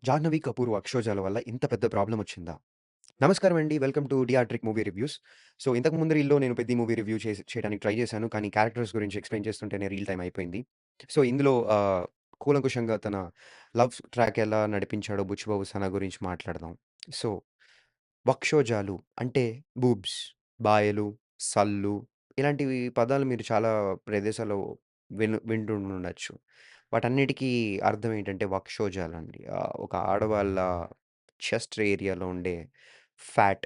'జాహ్నవి కపూర్' 'అక్షోజాల' వల్ల ఇంత పెద్ద ప్రాబ్లమొచ్చిందా? నమస్కారం అండి. వెల్కమ్ టు 'డియాట్రిక్ మూవీ రివ్యూస్.' సో, ఇంతకు ముందు రీల్‌లో నేను 'పెద్ది' మూవీ రివ్యూ చేయడానికి ట్రై చేశాను. కానీ క్యారెక్టర్స్ గురించి ఎక్స్‌ప్లెయిన్ చేస్తుంటేనే రీల్ టైమ్ అయిపోయింది. సో, ఇందులో కూలంకుషంగా తన లవ్ ట్రాక్ ఎలా నడిపించాడో 'బుచ్చిబాబు సన' గురించి మాట్లాడదాం. సో, వక్షోజాలు అంటే బూబ్స్, బాయలు, సల్లు ఇలాంటివి పదాలు మీరు చాలా ప్రదేశాల్లో వింటుండొచ్చు. వాటన్నిటికీ అర్థం ఏంటంటే వక్షోజాలండి. ఒక ఆడవాళ్ళ చెస్ట్ ఏరియాలో ఉండే ఫ్యాట్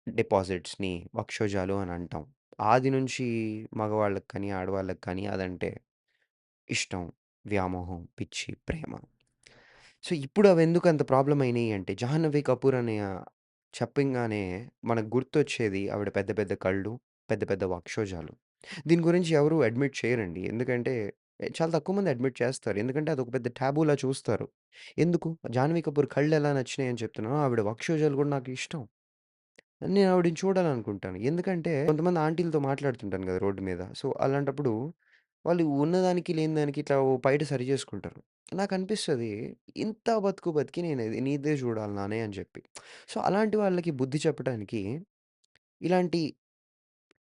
డిపాజిట్స్‌ని వక్షోజాలు అని అంటాం. ఆది నుంచి మగవాళ్ళకి కానీ, ఆడవాళ్ళకి కానీ అదంటే ఇష్టం, వ్యామోహం, పిచ్చి, ప్రేమ. సో, ఇప్పుడు అవెందుకు అంత ప్రాబ్లమ్ అయినియి అంటే 'జాహ్నవి కపూర్' అని చెప్పంగానే మనకు గుర్తొచ్చేది ఆవిడ పెద్ద పెద్ద కళ్ళు, పెద్ద పెద్ద వక్షోజాలు. దీని గురించి ఎవరు అడ్మిట్ చేయరండి. ఎందుకంటే చాలా తక్కువ మంది అడ్మిట్ చేస్తారు. ఎందుకంటే అదొక పెద్ద టాబూలా చూస్తారు. ఎందుకు 'జాహ్నవి కపూర్' కళ్ళెలా నచ్చినాయని చెప్తున్నానో ఆవిడ వక్షోజాలు కూడా నాకు ఇష్టం. నేను ఆవిడని చూడాలనుకుంటాను. ఎందుకంటే కొంతమంది ఆంటీలతో మాట్లాడుతుంటాను గదా! రోడ్డు మీద. సో, అలాంటప్పుడు వాళ్ళు ఉన్నదానికి, లేని దానికి ఇట్లా ఓ పైట సరి చేసుకుంటారు. నాకనిపిస్తది ఇంత బతుకు బతికి నేను నీదే చూడాలి నానే అని చెప్పి. సో, అలాంటి వాళ్ళకి బుద్ధి చెప్పడానికి ఇలాంటి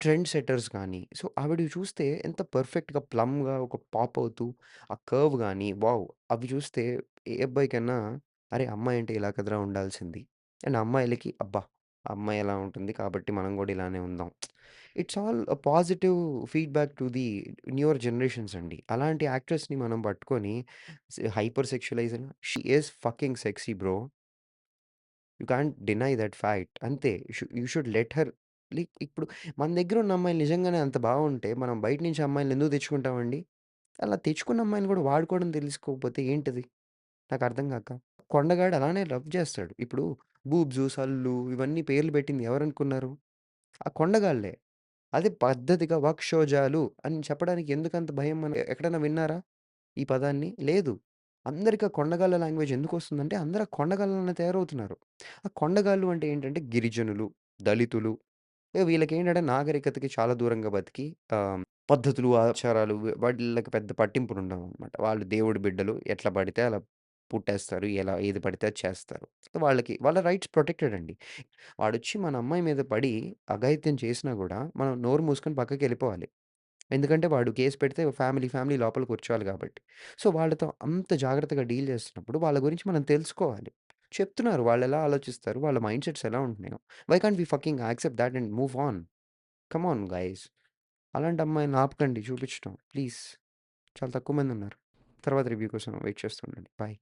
ట్రెండ్ సెట్టర్స్ గానీ, సో, ఆవిడవి చూస్తే ఎంత పర్ఫెక్ట్‌గా ప్లమ్‌గా ఒక పాప్ అవుతూ, ఆ కర్వ్ గానీ, వావ్! అవి చూస్తే ఏ అబ్బాయికన్నా అరే! అమ్మాయంటే ఇలా కదరా ఉండాల్సింది. అండ్ అమ్మాయిలకి అబ్బా! అమ్మాయి ఎలా ఉంటుంది కాబట్టి మనం గూడా ఇలానే ఉందాం. It's all a positive feedback to the newer generations అండి. అలాంటి యాక్ట్రెస్‌ని మనం పట్టుకొని hyper sexualize she is fucking sexy bro. You can't deny that fact. అంతే. యూ షుడ్ లెట్ హర్ ఇప్పుడు మన దగ్గరున్న అమ్మాయిలు నిజంగానే అంత బావుంటే, మనం బయట నుంచి అమ్మాయిల్ని ఎందుకు తెచ్చుకుంటామండి? అలా తెచ్చుకున్న అమ్మాయిని కూడా వాడుకోవడం తెలుసుకోకపోతే ఏంటిది? నాకర్థం గాక. కొండగాడు అలానే లవ్ జేస్తాడు. ఇప్పుడు బూబ్సు, సల్లు ఇవన్నీ పేర్లు పెట్టింది ఎవరనుకున్నారు? ఆ కొండగాళ్ళే. అదే పద్ధతిగా వక్షోజాలు అని చెప్పడానికి ఎందుకంత భయం మనం ఎక్కడైనా విన్నారా ఈ పదాన్ని? లేదు. అందరికి ఆ కొండగాళ్ళ లాంగ్వేజ్ ఎందుకొస్తుందంటే అందరూ ఆ కొండగాళ్ళలానే తయారవుతున్నారు. ఆ కొండగాళ్ళు అంటే ఏంటంటే గిరిజనులు, దళితులు వీళ్ళకేంటంటే నాగరికతకి చాలా దూరంగా బతికి పద్ధతులు, ఆచారాలు వాటిల్లకి పెద్ద పట్టింపులుండవనమాట. వాళ్ళు దేవుడి బిడ్డలు ఎట్లా పడితే అలా పుట్టేస్తారు. ఎలా ఏది పడితే అది చేస్తారు. వాళ్ళకి వాళ్ళ రైట్స్ ప్రొటెక్టెడ్ అండి. వాడొచ్చి మన అమ్మాయి మీద పడి అఘాయిత్యం చేసినా గూడా మనం నోరు మూసుకొని పక్కకెళ్ళిపోవాలి. ఎందుకంటే వాడు కేస్ పెడితే ఫ్యామిలీ లోపల కూర్చోవాలి గాబట్టి. సో, వాళ్ళతో అంత జాగ్రత్తగా డీల్ చేస్తున్నప్పుడు వాళ్ళ గురించి మనం తెలుసుకోవాలి. చెప్తున్నారు వాళ్ళెలా ఆలోచిస్తారు, వాళ్ళ మైండ్ సెట్స్ ఎలా ఉంటున్నాయో. Why can't we fucking accept that and move on. Come on guys. అలాంటి అమ్మాయిలని ఆపకండి చూపించటం ప్లీజ్. చాలా తక్కువ మందున్నారు. తర్వాత రివ్యూ కోసం వెయిట్ చేస్తూ ఉండండి. బాయ్.